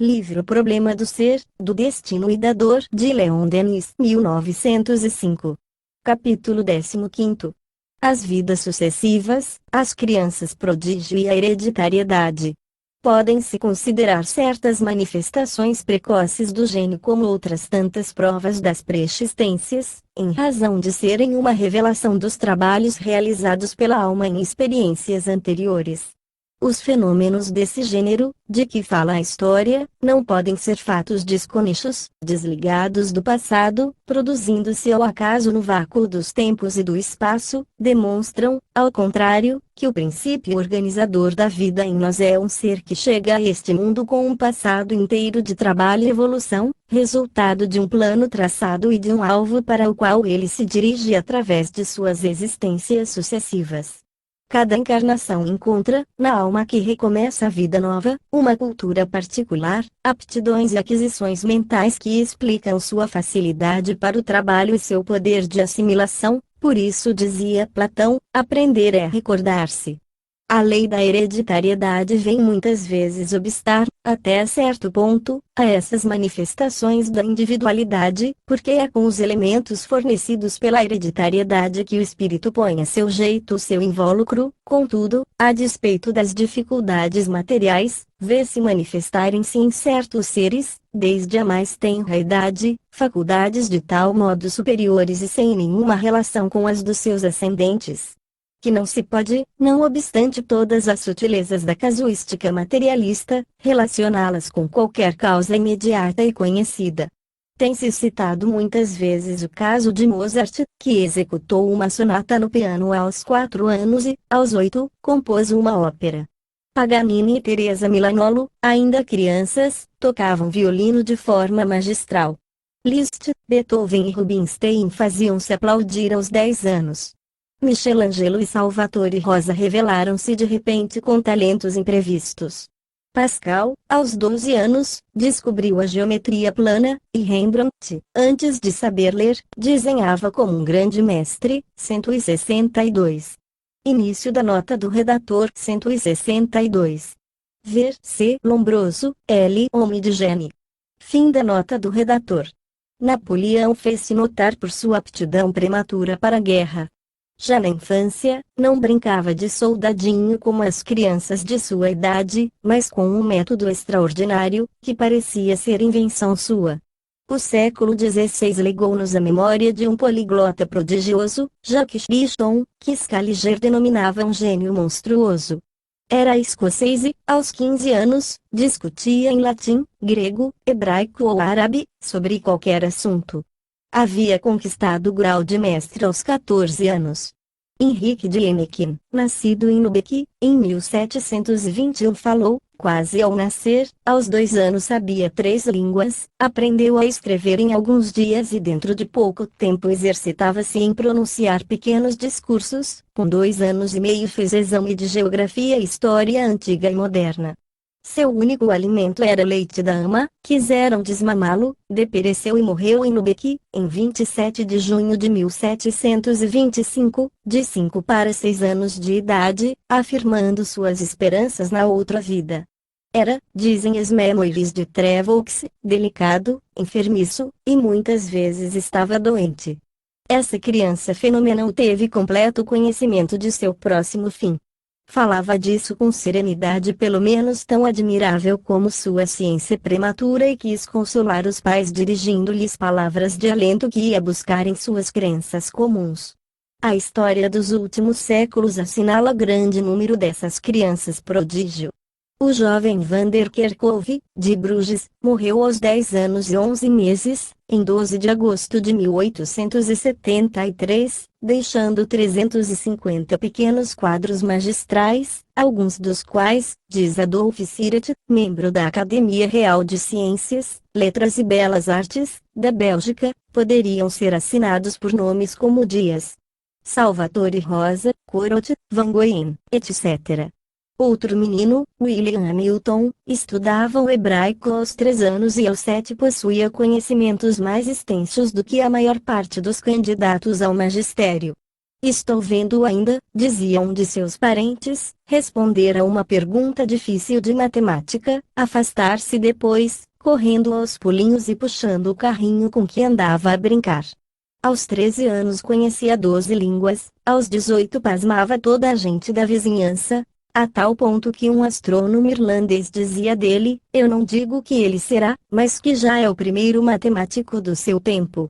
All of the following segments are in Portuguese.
Livro Problema do Ser, do Destino e da Dor, de Leon Denis, 1905. Capítulo 15. As vidas sucessivas, as crianças prodígio e a hereditariedade. Podem-se considerar certas manifestações precoces do gênio como outras tantas provas das preexistências, em razão de serem uma revelação dos trabalhos realizados pela alma em experiências anteriores. Os fenômenos desse gênero, de que fala a história, não podem ser fatos desconexos, desligados do passado, produzindo-se ao acaso no vácuo dos tempos e do espaço, demonstram, ao contrário, que o princípio organizador da vida em nós é um ser que chega a este mundo com um passado inteiro de trabalho e evolução, resultado de um plano traçado e de um alvo para o qual ele se dirige através de suas existências sucessivas. Cada encarnação encontra, na alma que recomeça a vida nova, uma cultura particular, aptidões e aquisições mentais que explicam sua facilidade para o trabalho e seu poder de assimilação. Por isso dizia Platão, aprender é recordar-se. A lei da hereditariedade vem muitas vezes obstar, até certo ponto, a essas manifestações da individualidade, porque é com os elementos fornecidos pela hereditariedade que o espírito põe a seu jeito o seu invólucro. Contudo, a despeito das dificuldades materiais, vê-se manifestarem-se em certos seres, desde a mais tenra idade, faculdades de tal modo superiores e sem nenhuma relação com as dos seus ascendentes, que não se pode, não obstante todas as sutilezas da casuística materialista, relacioná-las com qualquer causa imediata e conhecida. Tem-se citado muitas vezes o caso de Mozart, que executou uma sonata no piano aos 4 anos e, aos 8, compôs uma ópera. Paganini e Teresa Milanollo, ainda crianças, tocavam violino de forma magistral. Liszt, Beethoven e Rubinstein faziam-se aplaudir aos 10 anos. Michelangelo e Salvatore Rosa revelaram-se de repente com talentos imprevistos. Pascal, aos 12 anos, descobriu a geometria plana, e Rembrandt, antes de saber ler, desenhava como um grande mestre. 162. Início da nota do redator. 162. Ver C. Lombroso, L. Homem de Gênio. Fim da nota do redator. Napoleão fez-se notar por sua aptidão prematura para a guerra. Já na infância, não brincava de soldadinho como as crianças de sua idade, mas com um método extraordinário, que parecia ser invenção sua. O século XVI legou-nos a memória de um poliglota prodigioso, Jacques Biston, que Scaliger denominava um gênio monstruoso. Era escocês e, aos 15 anos, discutia em latim, grego, hebraico ou árabe, sobre qualquer assunto. Havia conquistado o grau de mestre aos 14 anos. Henrique de Lemequin, nascido em Lubeck, em 1721 falou, quase ao nascer, aos 2 anos sabia 3 línguas, aprendeu a escrever em alguns dias e dentro de pouco tempo exercitava-se em pronunciar pequenos discursos. Com 2 anos e meio fez exame de geografia e história antiga e moderna. Seu único alimento era leite da ama. Quiseram desmamá-lo, depereceu e morreu em Lubeck, em 27 de junho de 1725, de 5 para 6 anos de idade, afirmando suas esperanças na outra vida. Era, dizem as Memoirs de Trevaux, delicado, enfermiço, e muitas vezes estava doente. Essa criança fenomenal teve completo conhecimento de seu próximo fim. Falava disso com serenidade pelo menos tão admirável como sua ciência prematura e quis consolar os pais dirigindo-lhes palavras de alento que ia buscar em suas crenças comuns. A história dos últimos séculos assinala grande número dessas crianças prodígio. O jovem Van der Kerkhove, de Bruges, morreu aos 10 anos e 11 meses, em 12 de agosto de 1873, deixando 350 pequenos quadros magistrais, alguns dos quais, diz Adolphe Siret, membro da Academia Real de Ciências, Letras e Belas Artes, da Bélgica, poderiam ser assinados por nomes como Dias, Salvatore Rosa, Corot, Van Gogh, etc. Outro menino, William Hamilton, estudava o hebraico aos 3 anos e aos 7 possuía conhecimentos mais extensos do que a maior parte dos candidatos ao magistério. Estou vendo ainda, dizia um de seus parentes, responder a uma pergunta difícil de matemática, afastar-se depois, correndo aos pulinhos e puxando o carrinho com que andava a brincar. Aos 13 anos conhecia 12 línguas, aos 18 pasmava toda a gente da vizinhança, a tal ponto que um astrônomo irlandês dizia dele: eu não digo que ele será, mas que já é o primeiro matemático do seu tempo.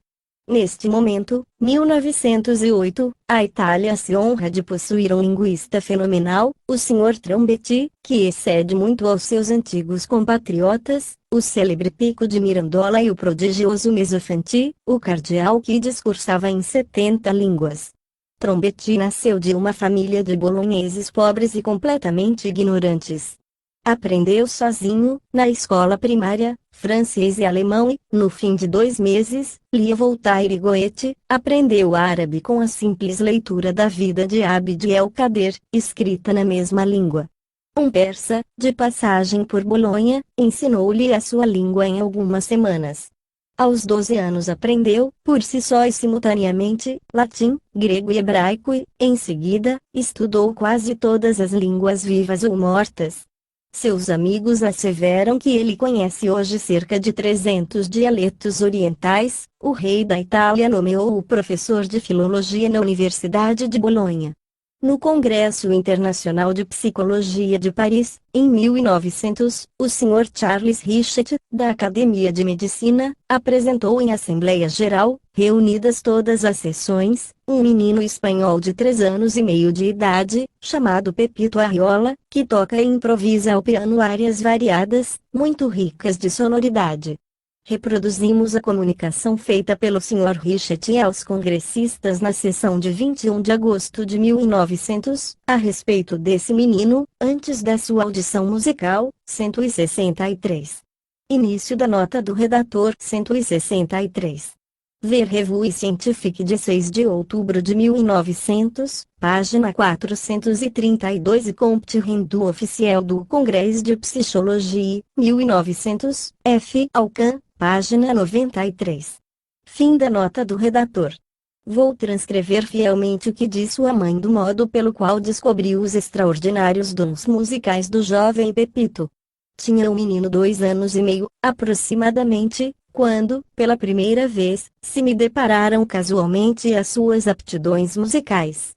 Neste momento, 1908, a Itália se honra de possuir um linguista fenomenal, o Sr. Trombetti, que excede muito aos seus antigos compatriotas, o célebre Pico de Mirandola e o prodigioso Mesofanti, o cardeal que discursava em 70 línguas. Trombetti nasceu de uma família de bolonheses pobres e completamente ignorantes. Aprendeu sozinho, na escola primária, francês e alemão e, no fim de 2 meses, lia Voltaire e Goethe, aprendeu árabe com a simples leitura da vida de Abd el-Kader, escrita na mesma língua. Um persa, de passagem por Bolonha, ensinou-lhe a sua língua em algumas semanas. Aos 12 anos aprendeu, por si só e simultaneamente, latim, grego e hebraico e, em seguida, estudou quase todas as línguas vivas ou mortas. Seus amigos asseveram que ele conhece hoje cerca de 300 dialetos orientais. O rei da Itália nomeou-o professor de filologia na Universidade de Bolonha. No Congresso Internacional de Psicologia de Paris, em 1900, o Sr. Charles Richet, da Academia de Medicina, apresentou em Assembleia Geral, reunidas todas as sessões, um menino espanhol de 3 anos e meio de idade, chamado Pepito Arriola, que toca e improvisa ao piano áreas variadas, muito ricas de sonoridade. Reproduzimos a comunicação feita pelo Sr. Richet aos congressistas na sessão de 21 de agosto de 1900, a respeito desse menino, antes da sua audição musical, 163. Início da nota do redator 163. Ver Revue Scientifique de 6 de outubro de 1900, página 432 e Compte Rendu Oficial do Congrès de Psychologie, 1900, F. Alcan, página 93. Fim da nota do redator. Vou transcrever fielmente o que diz sua mãe do modo pelo qual descobriu os extraordinários dons musicais do jovem Pepito. Tinha o menino 2 anos e meio, aproximadamente, quando, pela primeira vez, se me depararam casualmente as suas aptidões musicais.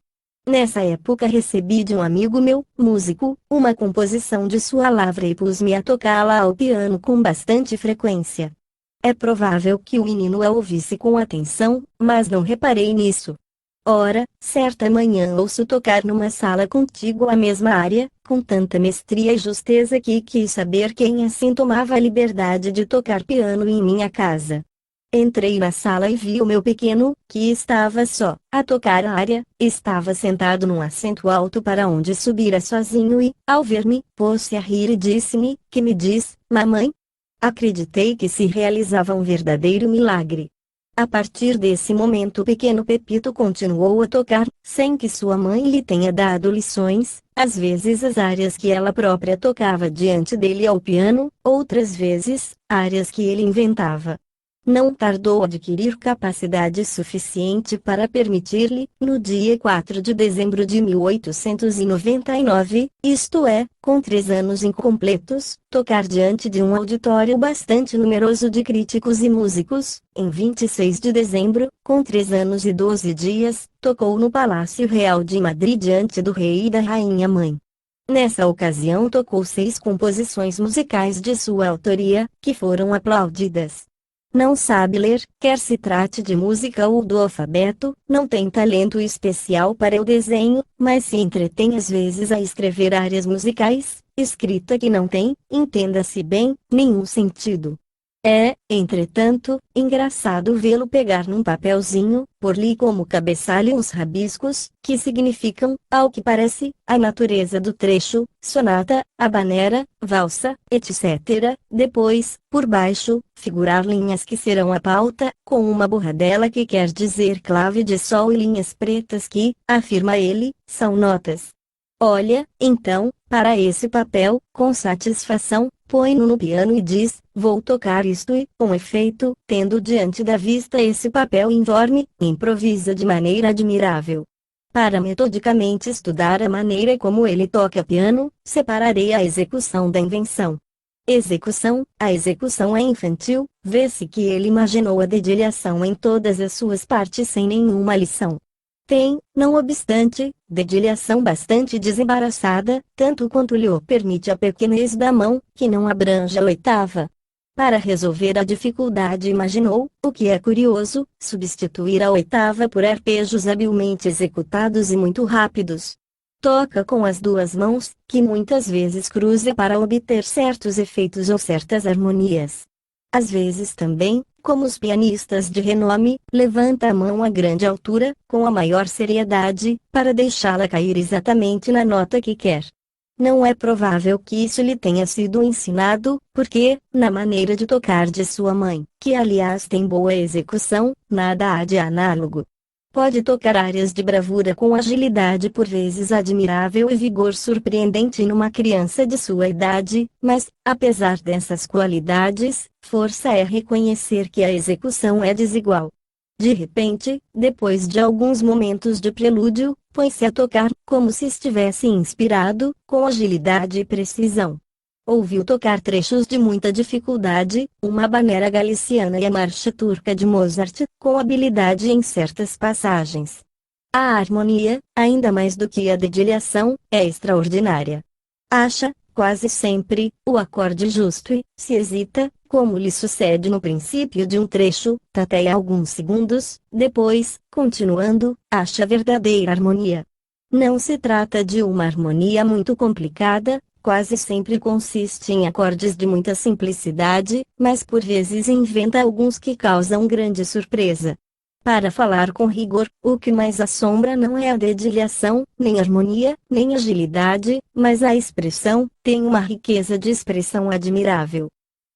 Nessa época recebi de um amigo meu, músico, uma composição de sua lavra e pus-me a tocá-la ao piano com bastante frequência. É provável que o menino a ouvisse com atenção, mas não reparei nisso. Ora, certa manhã ouço tocar numa sala contígua à mesma área, com tanta mestria e justeza que quis saber quem assim tomava a liberdade de tocar piano em minha casa. Entrei na sala e vi o meu pequeno, que estava só, a tocar a área, estava sentado num assento alto para onde subira sozinho e, ao ver-me, pôs-se a rir e disse-me: "Que me diz, mamãe?" Acreditei que se realizava um verdadeiro milagre. A partir desse momento o pequeno Pepito continuou a tocar, sem que sua mãe lhe tenha dado lições, às vezes as áreas que ela própria tocava diante dele ao piano, outras vezes, áreas que ele inventava. Não tardou a adquirir capacidade suficiente para permitir-lhe, no dia 4 de dezembro de 1899, isto é, com 3 anos incompletos, tocar diante de um auditório bastante numeroso de críticos e músicos. Em 26 de dezembro, com 3 anos e 12 dias, tocou no Palácio Real de Madrid diante do rei e da rainha mãe. Nessa ocasião tocou 6 composições musicais de sua autoria, que foram aplaudidas. Não sabe ler, quer se trate de música ou do alfabeto, não tem talento especial para o desenho, mas se entretém às vezes a escrever áreas musicais, escrita que não tem, entenda-se bem, nenhum sentido. É, entretanto, engraçado vê-lo pegar num papelzinho, pôr-lhe como cabeçalho uns rabiscos, que significam, ao que parece, a natureza do trecho, sonata, habanera, valsa, etc. Depois, por baixo, figurar linhas que serão a pauta, com uma borradela que quer dizer clave de sol e linhas pretas que, afirma ele, são notas. Olha, então, para esse papel, com satisfação, põe-no no piano e diz: "Vou tocar isto" e, com efeito, tendo diante da vista esse papel informe, improvisa de maneira admirável. Para metodicamente estudar a maneira como ele toca piano, separarei a execução da invenção. Execução: a execução é infantil, vê-se que ele imaginou a dedilhação em todas as suas partes sem nenhuma lição. Tem, não obstante, dedilhação bastante desembaraçada, tanto quanto lhe o permite a pequenez da mão, que não abrange a oitava. Para resolver a dificuldade imaginou, o que é curioso, substituir a oitava por arpejos habilmente executados e muito rápidos. Toca com as duas mãos, que muitas vezes cruza para obter certos efeitos ou certas harmonias. Às vezes também, como os pianistas de renome, levanta a mão a grande altura, com a maior seriedade, para deixá-la cair exatamente na nota que quer. Não é provável que isso lhe tenha sido ensinado, porque, na maneira de tocar de sua mãe, que aliás tem boa execução, nada há de análogo. Pode tocar áreas de bravura com agilidade por vezes admirável e vigor surpreendente numa criança de sua idade, mas, apesar dessas qualidades, força é reconhecer que a execução é desigual. De repente, depois de alguns momentos de prelúdio, põe-se a tocar, como se estivesse inspirado, com agilidade e precisão. Ouviu tocar trechos de muita dificuldade, uma habanera galiciana e a marcha turca de Mozart, com habilidade em certas passagens. A harmonia, ainda mais do que a dedilhação, é extraordinária. Acha, quase sempre, o acorde justo e, se hesita, como lhe sucede no princípio de um trecho, tateia alguns segundos, depois, continuando, acha a verdadeira harmonia. Não se trata de uma harmonia muito complicada, quase sempre consiste em acordes de muita simplicidade, mas por vezes inventa alguns que causam grande surpresa. Para falar com rigor, o que mais assombra não é a dedilhação, nem harmonia, nem agilidade, mas a expressão. Tem uma riqueza de expressão admirável.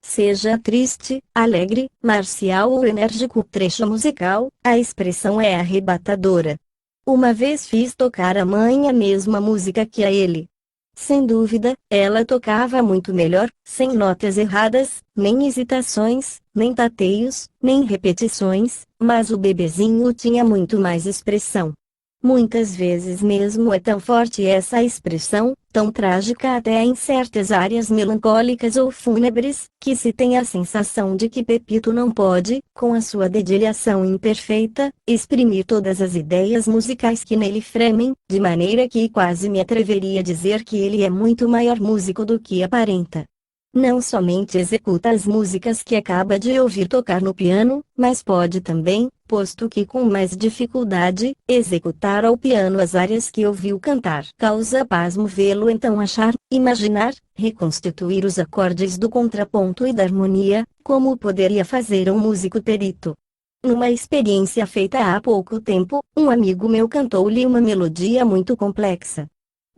Seja triste, alegre, marcial ou enérgico o trecho musical, a expressão é arrebatadora. Uma vez fiz tocar a mãe a mesma música que a ele. Sem dúvida, ela tocava muito melhor, sem notas erradas, nem hesitações, nem tateios, nem repetições, mas o bebezinho tinha muito mais expressão. Muitas vezes mesmo é tão forte essa expressão, tão trágica até em certas áreas melancólicas ou fúnebres, que se tem a sensação de que Pepito não pode, com a sua dedilhação imperfeita, exprimir todas as ideias musicais que nele fremem, de maneira que quase me atreveria a dizer que ele é muito maior músico do que aparenta. Não somente executa as músicas que acaba de ouvir tocar no piano, mas pode também, posto que com mais dificuldade, executar ao piano as áreas que ouviu cantar. Causa pasmo vê-lo então achar, imaginar, reconstituir os acordes do contraponto e da harmonia, como poderia fazer um músico perito. Numa experiência feita há pouco tempo, um amigo meu cantou-lhe uma melodia muito complexa.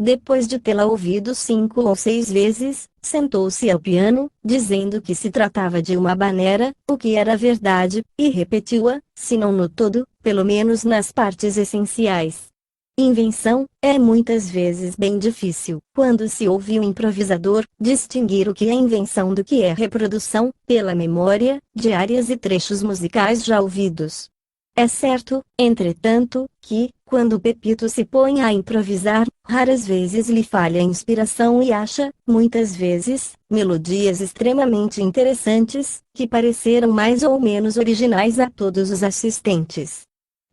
Depois de tê-la ouvido 5 ou 6 vezes, sentou-se ao piano, dizendo que se tratava de uma habanera, o que era verdade, e repetiu-a, se não no todo, pelo menos nas partes essenciais. Invenção, é muitas vezes bem difícil, quando se ouve um improvisador, distinguir o que é invenção do que é reprodução, pela memória, de áreas e trechos musicais já ouvidos. É certo, entretanto, que, quando Pepito se põe a improvisar, raras vezes lhe falha a inspiração e acha, muitas vezes, melodias extremamente interessantes, que pareceram mais ou menos originais a todos os assistentes.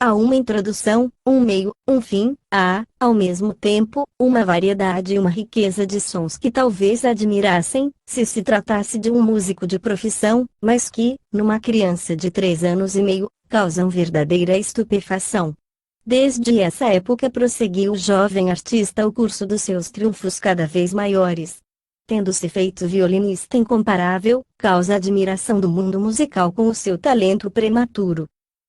Há uma introdução, um meio, um fim, há, ao mesmo tempo, uma variedade e uma riqueza de sons que talvez admirassem, se se tratasse de um músico de profissão, mas que, numa criança de 3 anos e meio, causam verdadeira estupefação. Desde essa época prosseguiu o jovem artista o curso dos seus triunfos cada vez maiores. Tendo-se feito violinista incomparável, causa admiração do mundo musical com o seu talento prematuro.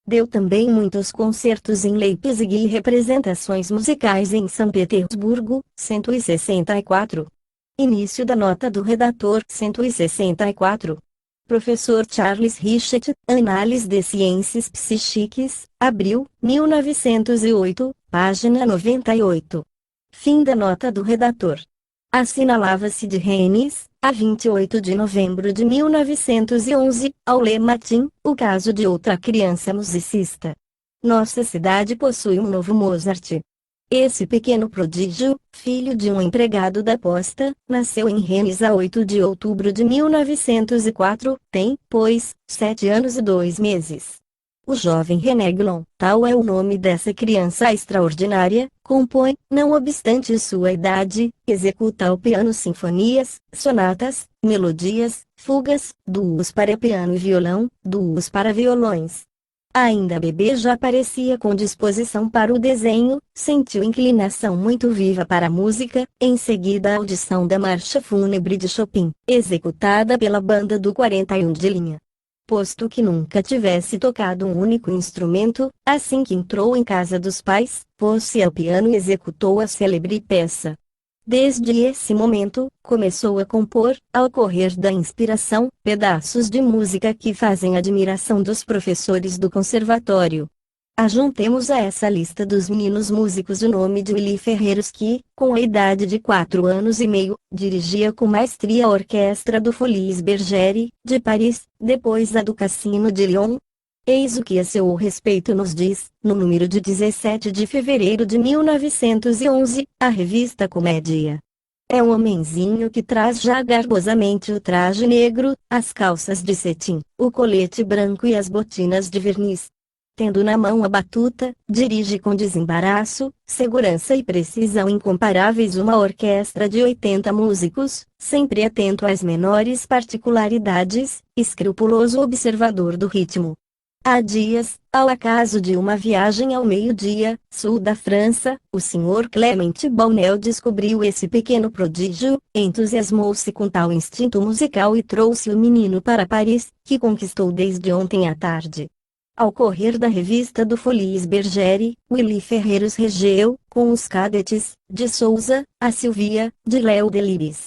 Deu também muitos concertos em Leipzig e representações musicais em São Petersburgo, 164. Início da nota do redator 164. Professor Charles Richet, Análise de Ciências Psíquicas, abril, 1908, página 98. Fim da nota do redator. Assinalava-se de Rennes, a 28 de novembro de 1911, ao Le Matin, o caso de outra criança musicista. Nossa cidade possui um novo Mozart. Esse pequeno prodígio, filho de um empregado da posta, nasceu em Rennes a 8 de outubro de 1904, tem, pois, 7 anos e 2 meses. O jovem René Glon, tal é o nome dessa criança extraordinária, compõe, não obstante sua idade, executa ao piano sinfonias, sonatas, melodias, fugas, duos para piano e violão, duos para violões. Ainda bebê já parecia com disposição para o desenho, sentiu inclinação muito viva para a música, em seguida a audição da marcha fúnebre de Chopin, executada pela banda do 41 de linha. Posto que nunca tivesse tocado um único instrumento, assim que entrou em casa dos pais, pôs-se ao piano e executou a célebre peça. Desde esse momento, começou a compor, ao correr da inspiração, pedaços de música que fazem admiração dos professores do conservatório. Ajuntemos a essa lista dos meninos músicos o nome de Willy Ferreiros que, com a idade de 4 anos e meio, dirigia com maestria a orquestra do Folies Bergère, de Paris, depois a do Cassino de Lyon. Eis o que a seu respeito nos diz, no número de 17 de fevereiro de 1911, a revista Comédia. É um homenzinho que traz já garbosamente o traje negro, as calças de cetim, o colete branco e as botinas de verniz. Tendo na mão a batuta, dirige com desembaraço, segurança e precisão incomparáveis uma orquestra de 80 músicos, sempre atento às menores particularidades, escrupuloso observador do ritmo. Há dias, ao acaso de uma viagem ao meio-dia, sul da França, o Sr. Clemente Baunel descobriu esse pequeno prodígio, entusiasmou-se com tal instinto musical e trouxe o menino para Paris, que conquistou desde ontem à tarde. Ao correr da revista do Folies Bergère, Willy Ferreiros regeu, com os cadetes, de Souza, a Silvia, de Léo Delibes.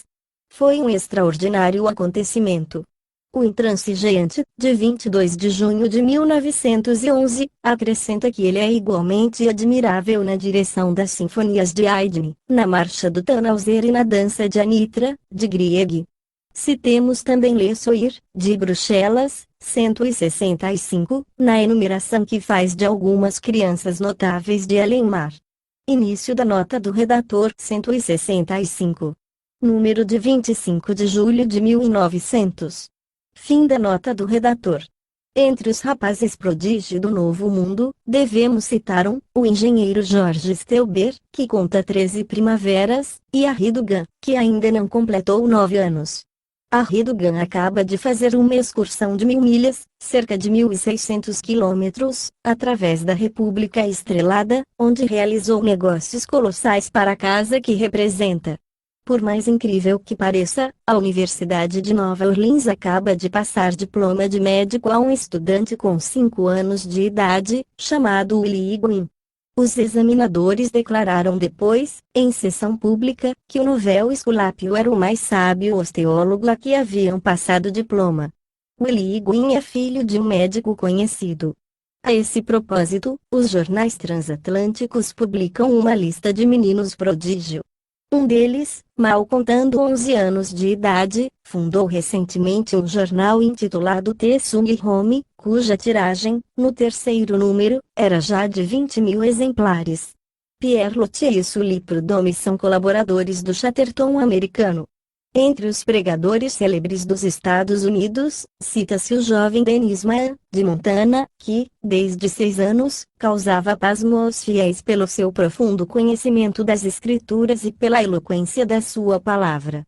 Foi um extraordinário acontecimento. O intransigente, de 22 de junho de 1911, acrescenta que ele é igualmente admirável na direção das sinfonias de Haydn, na marcha do Tannhäuser e na dança de Anitra, de Grieg. Citemos também Le Soir, de Bruxelas, 165, na enumeração que faz de algumas crianças notáveis de Alemar. Início da nota do redator 165. Número de 25 de julho de 1900. Fim da nota do redator. Entre os rapazes prodígio do Novo Mundo, devemos citar o engenheiro Jorge Steuber, que conta 13 primaveras, e a Ridugan, que ainda não completou 9 anos. A Ridugan acaba de fazer uma excursão de 1000 milhas, cerca de 1.600 quilômetros, através da República Estrelada, onde realizou negócios colossais para a casa que representa. Por mais incrível que pareça, a Universidade de Nova Orleans acaba de passar diploma de médico a um estudante com 5 anos de idade, chamado Willy Iguin. Os examinadores declararam depois, em sessão pública, que o novel Esculápio era o mais sábio osteólogo a que haviam passado diploma. Willy Iguin é filho de um médico conhecido. A esse propósito, os jornais transatlânticos publicam uma lista de meninos prodígio. Um deles, mal contando 11 anos de idade, fundou recentemente um jornal intitulado The Sun Home, cuja tiragem, no terceiro número, era já de 20.000 exemplares. Pierre Loti e Sully Prudhomme são colaboradores do Chatterton americano. Entre os pregadores célebres dos Estados Unidos, cita-se o jovem Dennis Mann, de Montana, que, desde 6 anos, causava pasmo aos fiéis pelo seu profundo conhecimento das Escrituras e pela eloquência da sua palavra.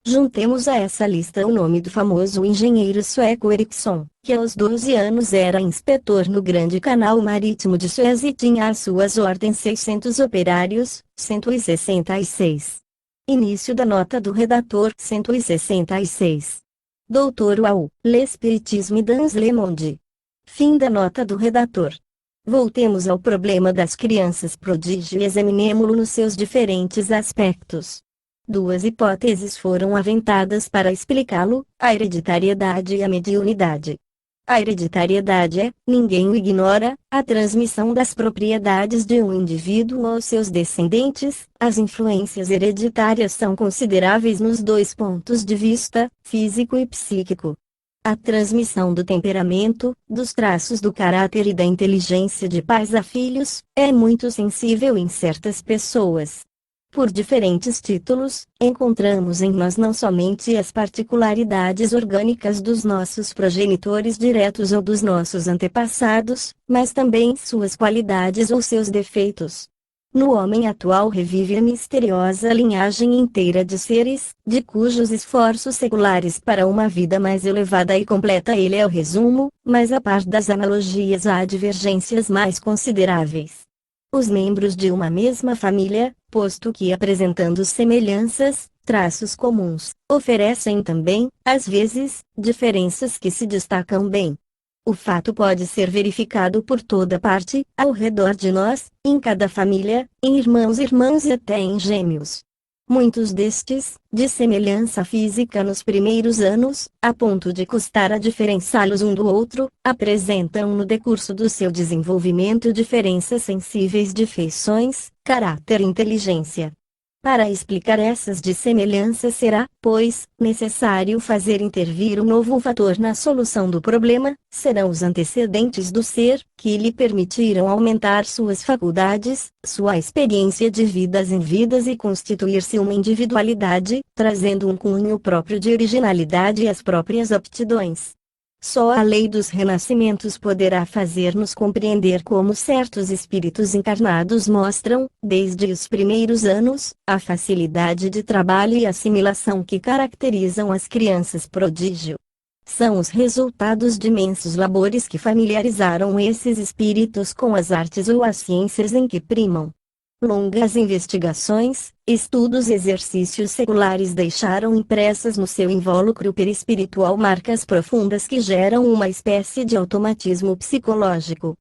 Juntemos a essa lista o nome do famoso engenheiro sueco Ericsson, que aos 12 anos era inspetor no Grande Canal Marítimo de Suez e tinha às suas ordens 600 operários, 166. Início da nota do redator 166. Doutor Uau, L'Espiritisme dans le monde. Fim da nota do redator. Voltemos ao problema das crianças prodígio e examinemo-lo nos seus diferentes aspectos. 2 hipóteses foram aventadas para explicá-lo, a hereditariedade e a mediunidade. A hereditariedade ninguém o ignora, a transmissão das propriedades de um indivíduo aos seus descendentes. As influências hereditárias são consideráveis nos 2 pontos de vista, físico e psíquico. A transmissão do temperamento, dos traços do caráter e da inteligência de pais a filhos, é muito sensível em certas pessoas. Por diferentes títulos, encontramos em nós não somente as particularidades orgânicas dos nossos progenitores diretos ou dos nossos antepassados, mas também suas qualidades ou seus defeitos. No homem atual revive a misteriosa linhagem inteira de seres, de cujos esforços seculares para uma vida mais elevada e completa ele é o resumo, mas a par das analogias há divergências mais consideráveis. Os membros de uma mesma família, posto que apresentando semelhanças, traços comuns, oferecem também, às vezes, diferenças que se destacam bem. O fato pode ser verificado por toda parte, ao redor de nós, em cada família, em irmãos e irmãs e até em gêmeos. Muitos destes, de semelhança física nos primeiros anos, a ponto de custar a diferenciá-los um do outro, apresentam no decurso do seu desenvolvimento diferenças sensíveis de feições, caráter e inteligência. Para explicar essas dissemelhanças será, pois, necessário fazer intervir um novo fator na solução do problema, serão os antecedentes do ser, que lhe permitiram aumentar suas faculdades, sua experiência de vidas em vidas e constituir-se uma individualidade, trazendo um cunho próprio de originalidade e as próprias aptidões. Só a lei dos renascimentos poderá fazer-nos compreender como certos espíritos encarnados mostram, desde os primeiros anos, a facilidade de trabalho e assimilação que caracterizam as crianças prodígio. São os resultados de imensos labores que familiarizaram esses espíritos com as artes ou as ciências em que primam. Longas investigações, estudos e exercícios seculares deixaram impressas no seu invólucro perispiritual marcas profundas que geram uma espécie de automatismo psicológico.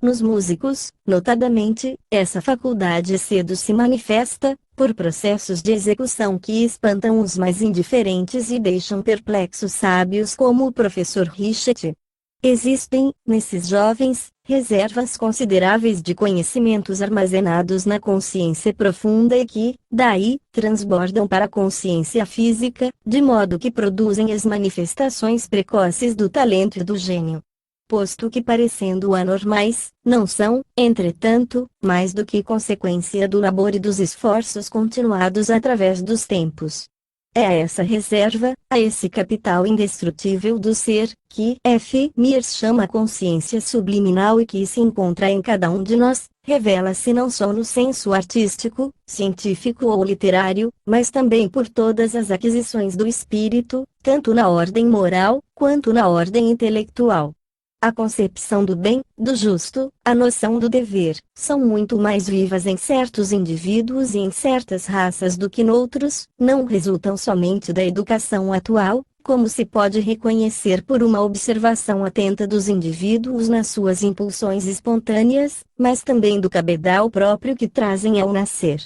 Nos músicos, notadamente, essa faculdade cedo se manifesta, por processos de execução que espantam os mais indiferentes e deixam perplexos sábios como o professor Richet. Existem, nesses jovens, reservas consideráveis de conhecimentos armazenados na consciência profunda e que, daí, transbordam para a consciência física, de modo que produzem as manifestações precoces do talento e do gênio. Posto que parecendo anormais, não são, entretanto, mais do que consequência do labor e dos esforços continuados através dos tempos. É a essa reserva, a esse capital indestrutível do ser, que F. Mears chama a consciência subliminal e que se encontra em cada um de nós, revela-se não só no senso artístico, científico ou literário, mas também por todas as aquisições do espírito, tanto na ordem moral, quanto na ordem intelectual. A concepção do bem, do justo, a noção do dever, são muito mais vivas em certos indivíduos e em certas raças do que noutros, não resultam somente da educação atual, como se pode reconhecer por uma observação atenta dos indivíduos nas suas impulsões espontâneas, mas também do cabedal próprio que trazem ao nascer.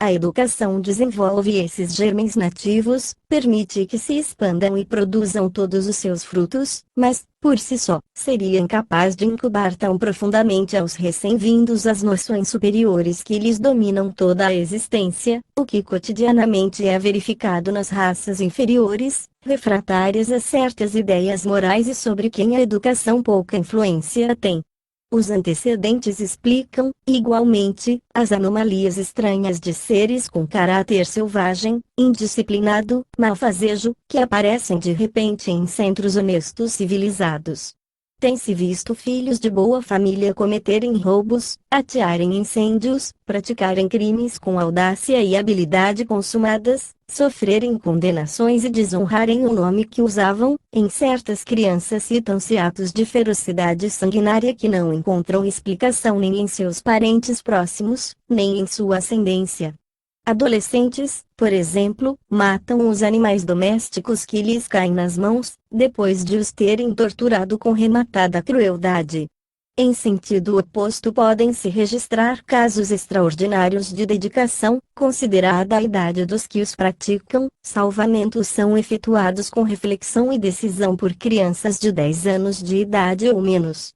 A educação desenvolve esses germens nativos, permite que se expandam e produzam todos os seus frutos, mas, por si só, seria incapaz de incubar tão profundamente aos recém-vindos as noções superiores que lhes dominam toda a existência, o que cotidianamente é verificado nas raças inferiores, refratárias a certas ideias morais e sobre quem a educação pouca influência tem. Os antecedentes explicam, igualmente, as anomalias estranhas de seres com caráter selvagem, indisciplinado, malfazejo, que aparecem de repente em centros honestos civilizados. Tem-se visto filhos de boa família cometerem roubos, atearem incêndios, praticarem crimes com audácia e habilidade consumadas, sofrerem condenações e desonrarem o nome que usavam. Em certas crianças citam-se atos de ferocidade sanguinária que não encontram explicação nem em seus parentes próximos, nem em sua ascendência. Adolescentes, por exemplo, matam os animais domésticos que lhes caem nas mãos, depois de os terem torturado com rematada crueldade. Em sentido oposto podem-se registrar casos extraordinários de dedicação, considerada a idade dos que os praticam. Salvamentos são efetuados com reflexão e decisão por crianças de 10 anos de idade ou menos.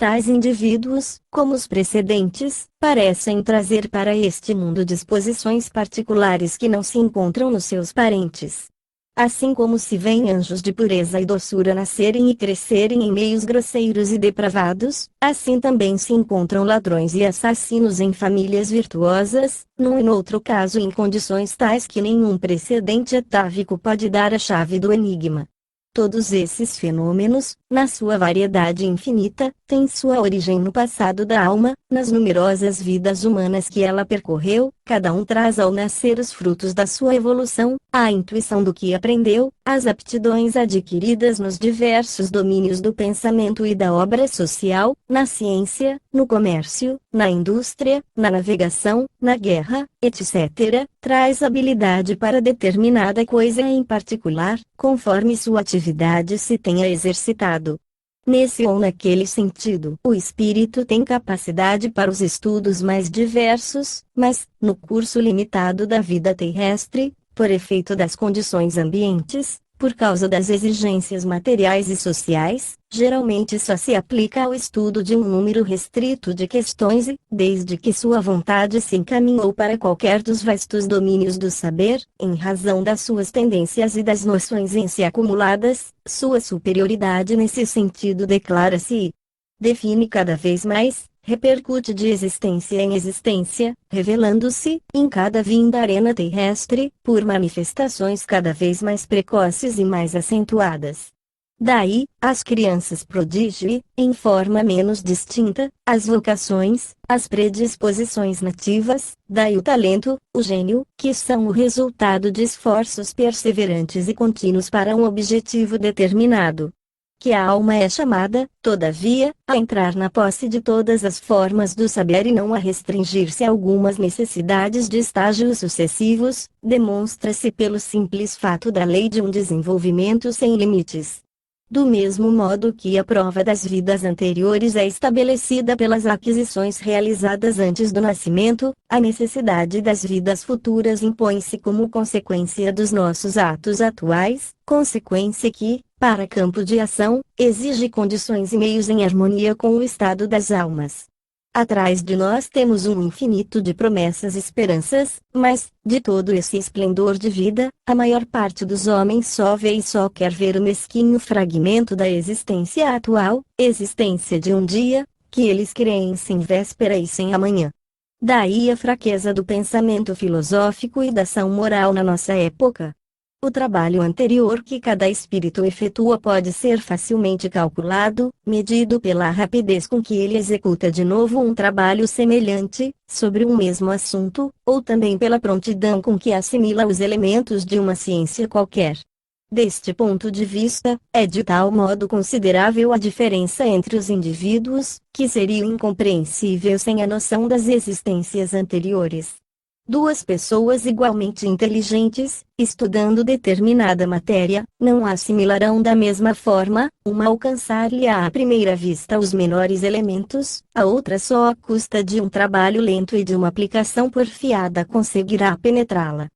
Tais indivíduos, como os precedentes, parecem trazer para este mundo disposições particulares que não se encontram nos seus parentes. Assim como se veem anjos de pureza e doçura nascerem e crescerem em meios grosseiros e depravados, assim também se encontram ladrões e assassinos em famílias virtuosas, num e noutro caso em condições tais que nenhum precedente atávico pode dar a chave do enigma. Todos esses fenômenos, na sua variedade infinita, têm sua origem no passado da alma, nas numerosas vidas humanas que ela percorreu. Cada um traz ao nascer os frutos da sua evolução, a intuição do que aprendeu, as aptidões adquiridas nos diversos domínios do pensamento e da obra social, na ciência, no comércio, na indústria, na navegação, na guerra, etc. Traz habilidade para determinada coisa em particular, conforme sua atividade se tenha exercitado. Nesse ou naquele sentido, o espírito tem capacidade para os estudos mais diversos, mas, no curso limitado da vida terrestre, por efeito das condições ambientes, por causa das exigências materiais e sociais, geralmente só se aplica ao estudo de um número restrito de questões e, desde que sua vontade se encaminhou para qualquer dos vastos domínios do saber, em razão das suas tendências e das noções em si acumuladas, sua superioridade nesse sentido declara-se e define cada vez mais, repercute de existência em existência, revelando-se, em cada vinda arena terrestre, por manifestações cada vez mais precoces e mais acentuadas. Daí, as crianças prodígio e, em forma menos distinta, as vocações, as predisposições nativas, daí o talento, o gênio, que são o resultado de esforços perseverantes e contínuos para um objetivo determinado. Que a alma é chamada, todavia, a entrar na posse de todas as formas do saber e não a restringir-se a algumas necessidades de estágios sucessivos, demonstra-se pelo simples fato da lei de um desenvolvimento sem limites. Do mesmo modo que a prova das vidas anteriores é estabelecida pelas aquisições realizadas antes do nascimento, a necessidade das vidas futuras impõe-se como consequência dos nossos atos atuais, consequência que, para campo de ação, exige condições e meios em harmonia com o estado das almas. Atrás de nós temos um infinito de promessas e esperanças, mas, de todo esse esplendor de vida, a maior parte dos homens só vê e só quer ver o mesquinho fragmento da existência atual, existência de um dia, que eles creem sem véspera e sem amanhã. Daí a fraqueza do pensamento filosófico e da ação moral na nossa época. O trabalho anterior que cada espírito efetua pode ser facilmente calculado, medido pela rapidez com que ele executa de novo um trabalho semelhante, sobre um mesmo assunto, ou também pela prontidão com que assimila os elementos de uma ciência qualquer. Deste ponto de vista, é de tal modo considerável a diferença entre os indivíduos, que seria incompreensível sem a noção das existências anteriores. Duas pessoas igualmente inteligentes, estudando determinada matéria, não a assimilarão da mesma forma, uma alcançar-lhe-á à primeira vista os menores elementos, a outra só à custa de um trabalho lento e de uma aplicação porfiada conseguirá penetrá-la.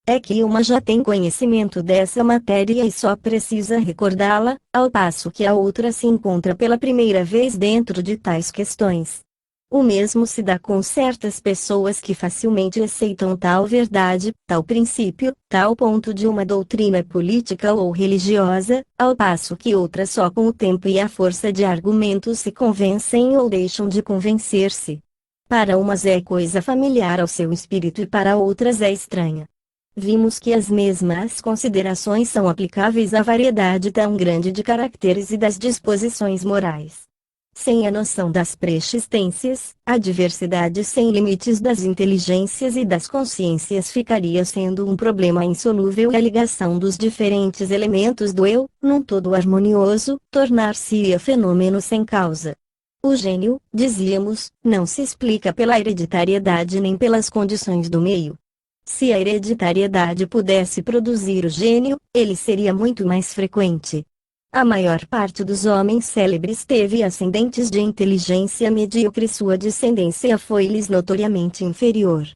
É que uma já tem conhecimento dessa matéria e só precisa recordá-la, ao passo que a outra se encontra pela primeira vez dentro de tais questões. O mesmo se dá com certas pessoas que facilmente aceitam tal verdade, tal princípio, tal ponto de uma doutrina política ou religiosa, ao passo que outras só com o tempo e a força de argumentos se convencem ou deixam de convencer-se. Para umas é coisa familiar ao seu espírito e para outras é estranha. Vimos que as mesmas considerações são aplicáveis à variedade tão grande de caracteres e das disposições morais. Sem a noção das preexistências, a diversidade sem limites das inteligências e das consciências ficaria sendo um problema insolúvel e a ligação dos diferentes elementos do eu, num todo harmonioso, tornar-se-ia fenômeno sem causa. O gênio, dizíamos, não se explica pela hereditariedade nem pelas condições do meio. Se a hereditariedade pudesse produzir o gênio, ele seria muito mais frequente. A maior parte dos homens célebres teve ascendentes de inteligência medíocre e sua descendência foi-lhes notoriamente inferior.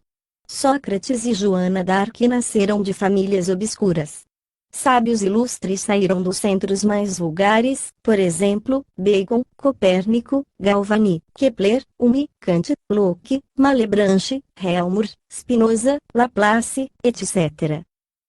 Sócrates e Joana d'Arc nasceram de famílias obscuras. Sábios ilustres saíram dos centros mais vulgares, por exemplo, Bacon, Copérnico, Galvani, Kepler, Hume, Kant, Locke, Malebranche, Helmholtz, Spinoza, Laplace, etc.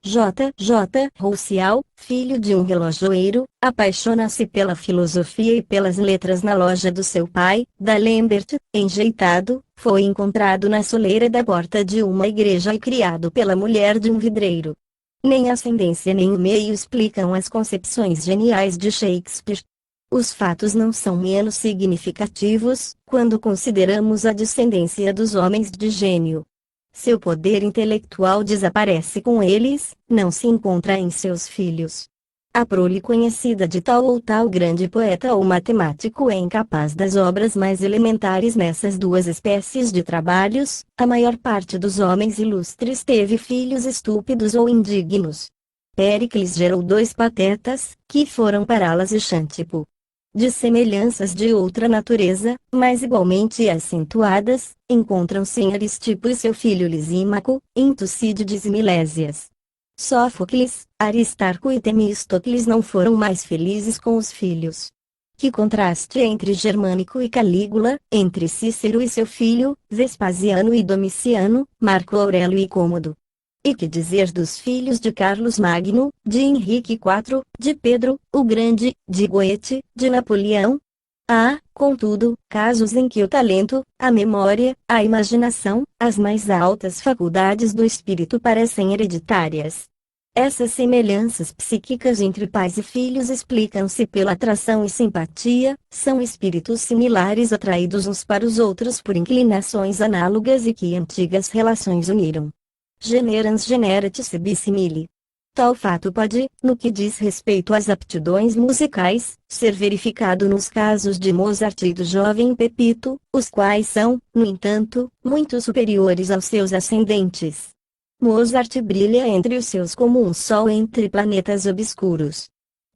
J. J. Roussel, filho de um relojoeiro, apaixona-se pela filosofia e pelas letras na loja do seu pai, D'Alembert, enjeitado, foi encontrado na soleira da porta de uma igreja e criado pela mulher de um vidreiro. Nem a ascendência nem o meio explicam as concepções geniais de Shakespeare. Os fatos não são menos significativos, quando consideramos a descendência dos homens de gênio. Seu poder intelectual desaparece com eles, não se encontra em seus filhos. A prole conhecida de tal ou tal grande poeta ou matemático é incapaz das obras mais elementares nessas duas espécies de trabalhos. A maior parte dos homens ilustres teve filhos estúpidos ou indignos. Péricles gerou dois patetas, que foram Paralas e Xântipo. De semelhanças de outra natureza, mas igualmente acentuadas, encontram-se em Aristipo e seu filho Lisímaco, em Tucídides e Milésias. Sófocles, Aristarco e Temístocles não foram mais felizes com os filhos. Que contraste entre Germânico e Calígula, entre Cícero e seu filho, Vespasiano e Domiciano, Marco Aurélio e Cômodo. E que dizer dos filhos de Carlos Magno, de Henrique IV, de Pedro, o Grande, de Goethe, de Napoleão? Há, contudo, casos em que o talento, a memória, a imaginação, as mais altas faculdades do espírito parecem hereditárias. Essas semelhanças psíquicas entre pais e filhos explicam-se pela atração e simpatia, são espíritos similares atraídos uns para os outros por inclinações análogas e que antigas relações uniram. Generans generat sibi simili. Tal fato pode, no que diz respeito às aptidões musicais, ser verificado nos casos de Mozart e do jovem Pepito, os quais são, no entanto, muito superiores aos seus ascendentes. Mozart brilha entre os seus como um sol entre planetas obscuros.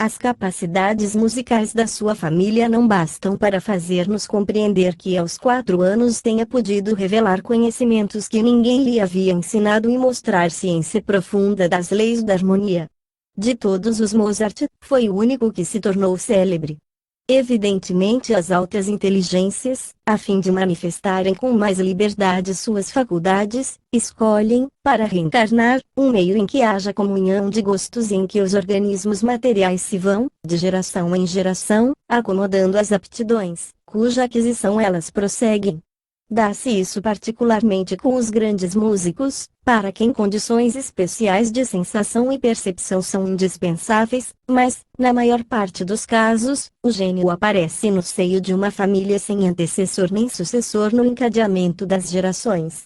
As capacidades musicais da sua família não bastam para fazer-nos compreender que aos 4 anos tenha podido revelar conhecimentos que ninguém lhe havia ensinado e mostrar ciência profunda das leis da harmonia. De todos os Mozart, foi o único que se tornou célebre. Evidentemente as altas inteligências, a fim de manifestarem com mais liberdade suas faculdades, escolhem, para reencarnar, um meio em que haja comunhão de gostos e em que os organismos materiais se vão, de geração em geração, acomodando às aptidões, cuja aquisição elas prosseguem. Dá-se isso particularmente com os grandes músicos, para quem condições especiais de sensação e percepção são indispensáveis, mas, na maior parte dos casos, o gênio aparece no seio de uma família sem antecessor nem sucessor no encadeamento das gerações.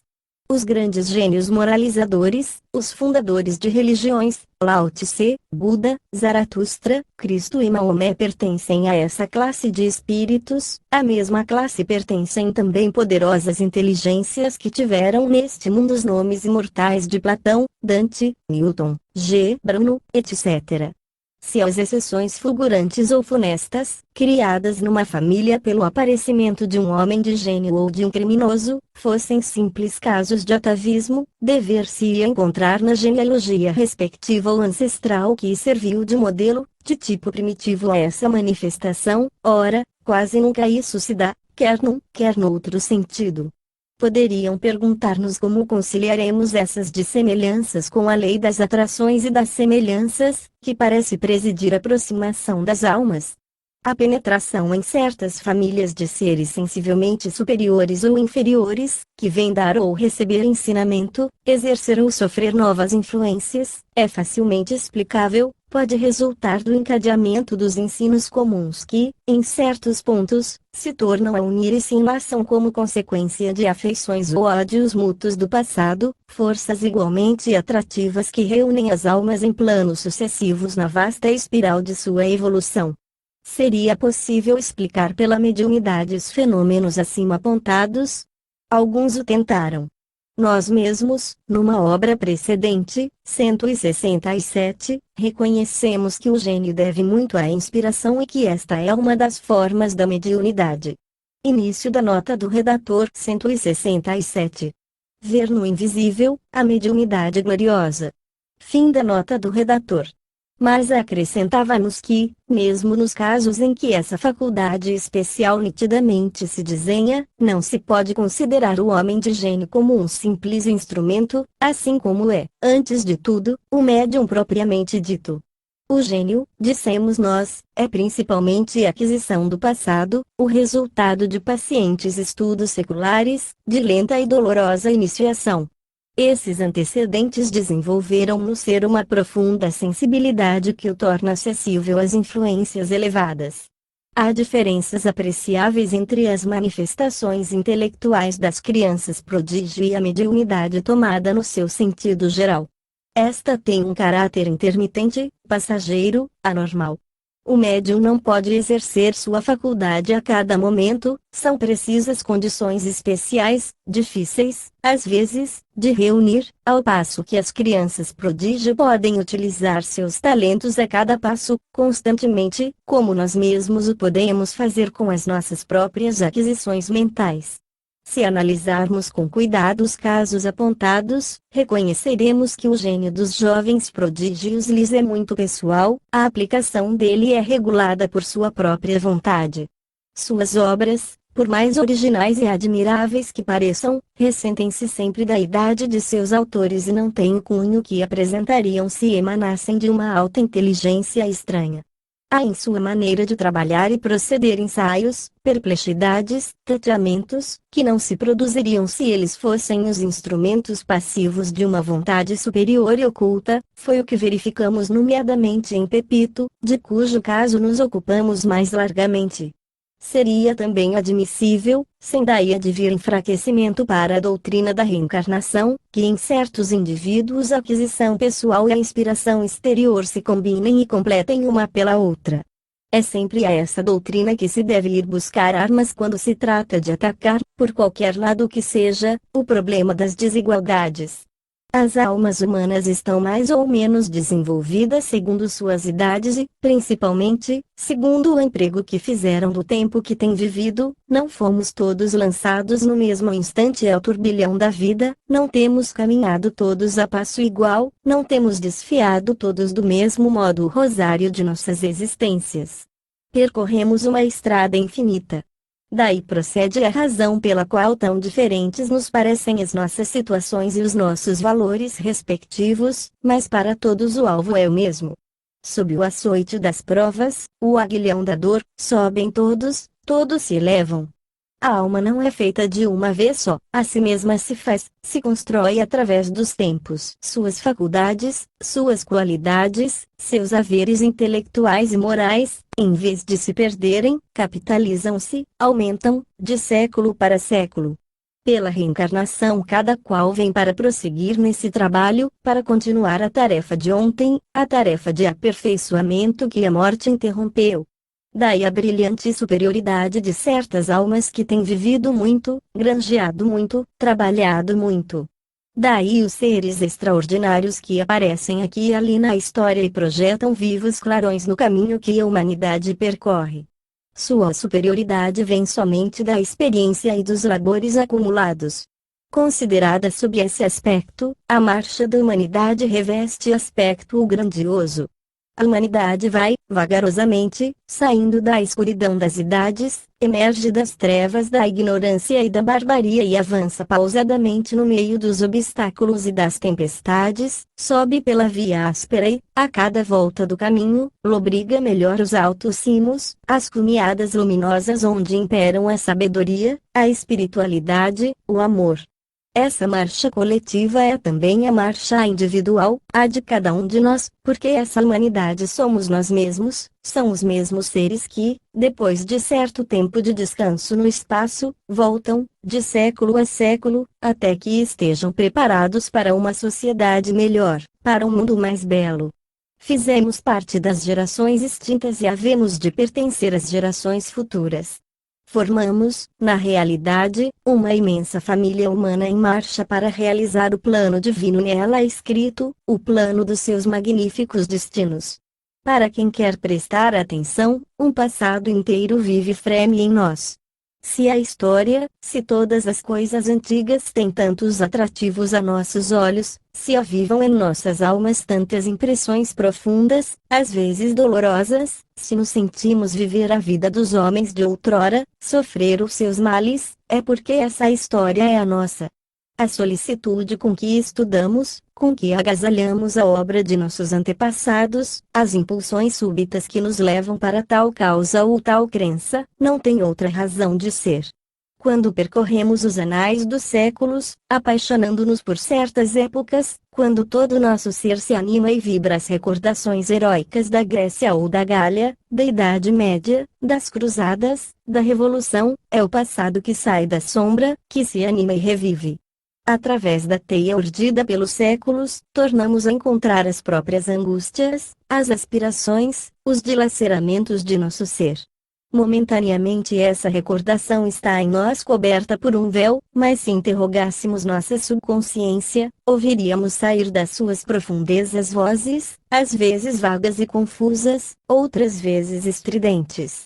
Os grandes gênios moralizadores, os fundadores de religiões, Lao Tse, Buda, Zaratustra, Cristo e Maomé pertencem a essa classe de espíritos, à mesma classe pertencem também poderosas inteligências que tiveram neste mundo os nomes imortais de Platão, Dante, Newton, G. Bruno, etc. Se as exceções fulgurantes ou funestas, criadas numa família pelo aparecimento de um homem de gênio ou de um criminoso, fossem simples casos de atavismo, dever-se-ia encontrar na genealogia respectiva ou ancestral que serviu de modelo, de tipo primitivo a essa manifestação. Ora, quase nunca isso se dá, quer num, quer noutro sentido. Poderiam perguntar-nos como conciliaremos essas dissemelhanças com a lei das atrações e das semelhanças, que parece presidir a aproximação das almas. A penetração em certas famílias de seres sensivelmente superiores ou inferiores, que vêm dar ou receber ensinamento, exercer ou sofrer novas influências, é facilmente explicável, pode resultar do encadeamento dos ensinos comuns que, em certos pontos, se tornam a unir e se enlaçam como consequência de afeições ou ódios mútuos do passado, forças igualmente atrativas que reúnem as almas em planos sucessivos na vasta espiral de sua evolução. Seria possível explicar pela mediunidade os fenômenos acima apontados? Alguns o tentaram. Nós mesmos, numa obra precedente, 167, reconhecemos que o gênio deve muito à inspiração e que esta é uma das formas da mediunidade. Início da nota do redator 167. Ver no invisível, a mediunidade gloriosa. Fim da nota do redator. Mas acrescentávamos que, mesmo nos casos em que essa faculdade especial nitidamente se desenha, não se pode considerar o homem de gênio como um simples instrumento, assim como é, antes de tudo, o médium propriamente dito. O gênio, dissemos nós, é principalmente a aquisição do passado, o resultado de pacientes estudos seculares, de lenta e dolorosa iniciação. Esses antecedentes desenvolveram no ser uma profunda sensibilidade que o torna acessível às influências elevadas. Há diferenças apreciáveis entre as manifestações intelectuais das crianças prodígio e a mediunidade tomada no seu sentido geral. Esta tem um caráter intermitente, passageiro, anormal. O médium não pode exercer sua faculdade a cada momento, são precisas condições especiais, difíceis, às vezes, de reunir, ao passo que as crianças prodígio podem utilizar seus talentos a cada passo, constantemente, como nós mesmos o podemos fazer com as nossas próprias aquisições mentais. Se analisarmos com cuidado os casos apontados, reconheceremos que o gênio dos jovens prodígios lhes é muito pessoal, a aplicação dele é regulada por sua própria vontade. Suas obras, por mais originais e admiráveis que pareçam, ressentem-se sempre da idade de seus autores e não têm o cunho que apresentariam se emanassem de uma alta inteligência estranha. Há em sua maneira de trabalhar e proceder ensaios, perplexidades, tratamentos, que não se produziriam se eles fossem os instrumentos passivos de uma vontade superior e oculta, foi o que verificamos nomeadamente em Pepito, de cujo caso nos ocupamos mais largamente. Seria também admissível, sem daí advir enfraquecimento para a doutrina da reencarnação, que em certos indivíduos a aquisição pessoal e a inspiração exterior se combinem e completem uma pela outra. É sempre a essa doutrina que se deve ir buscar armas quando se trata de atacar, por qualquer lado que seja, o problema das desigualdades. As almas humanas estão mais ou menos desenvolvidas segundo suas idades e, principalmente, segundo o emprego que fizeram do tempo que têm vivido. Não fomos todos lançados no mesmo instante ao turbilhão da vida, não temos caminhado todos a passo igual, não temos desfiado todos do mesmo modo o rosário de nossas existências. Percorremos uma estrada infinita. Daí procede a razão pela qual tão diferentes nos parecem as nossas situações e os nossos valores respectivos, mas para todos o alvo é o mesmo. Sob o açoite das provas, o aguilhão da dor, sobem todos, todos se elevam. A alma não é feita de uma vez só, a si mesma se faz, se constrói através dos tempos. Suas faculdades, suas qualidades, seus haveres intelectuais e morais, em vez de se perderem, capitalizam-se, aumentam, de século para século. Pela reencarnação cada qual vem para prosseguir nesse trabalho, para continuar a tarefa de ontem, a tarefa de aperfeiçoamento que a morte interrompeu. Daí a brilhante superioridade de certas almas que têm vivido muito, granjeado muito, trabalhado muito. Daí os seres extraordinários que aparecem aqui e ali na história e projetam vivos clarões no caminho que a humanidade percorre. Sua superioridade vem somente da experiência e dos labores acumulados. Considerada sob esse aspecto, a marcha da humanidade reveste aspecto grandioso. A humanidade vai, vagarosamente, saindo da escuridão das idades, emerge das trevas da ignorância e da barbaria e avança pausadamente no meio dos obstáculos e das tempestades, sobe pela via áspera e, a cada volta do caminho, lobriga melhor os altos cimos, as cumeadas luminosas onde imperam a sabedoria, a espiritualidade, o amor. Essa marcha coletiva é também a marcha individual, a de cada um de nós, porque essa humanidade somos nós mesmos, são os mesmos seres que, depois de certo tempo de descanso no espaço, voltam, de século a século, até que estejam preparados para uma sociedade melhor, para um mundo mais belo. Fizemos parte das gerações extintas e havemos de pertencer às gerações futuras. Formamos, na realidade, uma imensa família humana em marcha para realizar o plano divino nela escrito, o plano dos seus magníficos destinos. Para quem quer prestar atenção, um passado inteiro vive freme em nós. Se todas as coisas antigas têm tantos atrativos a nossos olhos, se avivam em nossas almas tantas impressões profundas, às vezes dolorosas, se nos sentimos viver a vida dos homens de outrora, sofrer os seus males, é porque essa história é a nossa. A solicitude com que estudamos, com que agasalhamos a obra de nossos antepassados, as impulsões súbitas que nos levam para tal causa ou tal crença, não tem outra razão de ser. Quando percorremos os anais dos séculos, apaixonando-nos por certas épocas, quando todo nosso ser se anima e vibra às recordações heróicas da Grécia ou da Gália, da Idade Média, das Cruzadas, da Revolução, é o passado que sai da sombra, que se anima e revive. Através da teia urdida pelos séculos, tornamos a encontrar as próprias angústias, as aspirações, os dilaceramentos de nosso ser. Momentaneamente essa recordação está em nós coberta por um véu, mas se interrogássemos nossa subconsciência, ouviríamos sair das suas profundezas vozes, às vezes vagas e confusas, outras vezes estridentes.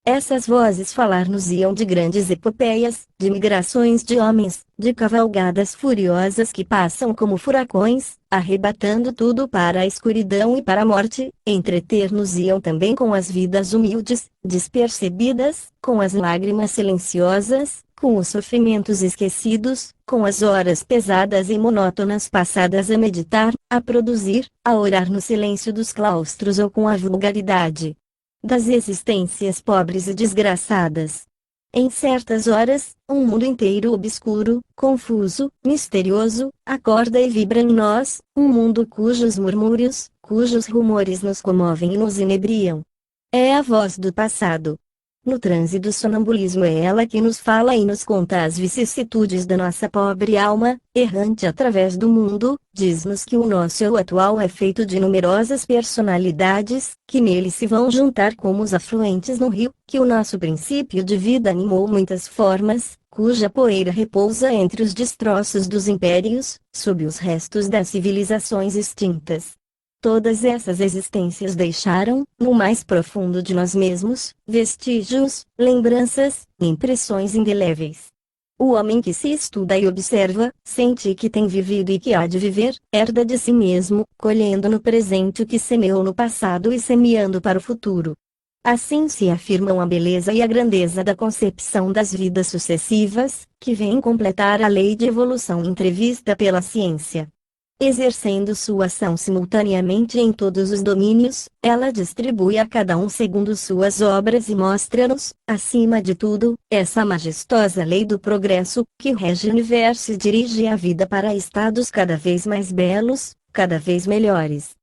Essas vozes falar-nos-iam de grandes epopeias, de migrações de homens, de cavalgadas furiosas que passam como furacões, arrebatando tudo para a escuridão e para a morte, entreter-nos-iam também com as vidas humildes, despercebidas, com as lágrimas silenciosas, com os sofrimentos esquecidos, com as horas pesadas e monótonas passadas a meditar, a produzir, a orar no silêncio dos claustros ou com a vulgaridade das existências pobres e desgraçadas. Em certas horas, um mundo inteiro obscuro, confuso, misterioso, acorda e vibra em nós, um mundo cujos murmúrios, cujos rumores nos comovem e nos inebriam. É a voz do passado. No transe do sonambulismo é ela que nos fala e nos conta as vicissitudes da nossa pobre alma, errante através do mundo, diz-nos que o nosso eu atual é feito de numerosas personalidades, que nele se vão juntar como os afluentes no rio, que o nosso princípio de vida animou muitas formas, cuja poeira repousa entre os destroços dos impérios, sob os restos das civilizações extintas. Todas essas existências deixaram, no mais profundo de nós mesmos, vestígios, lembranças, impressões indeléveis. O homem que se estuda e observa, sente que tem vivido e que há de viver, herda de si mesmo, colhendo no presente o que semeou no passado e semeando para o futuro. Assim se afirmam a beleza e a grandeza da concepção das vidas sucessivas, que vem completar a lei de evolução entrevista pela ciência. Exercendo sua ação simultaneamente em todos os domínios, ela distribui a cada um segundo suas obras e mostra-nos, acima de tudo, essa majestosa lei do progresso, que rege o universo e dirige a vida para estados cada vez mais belos, cada vez melhores.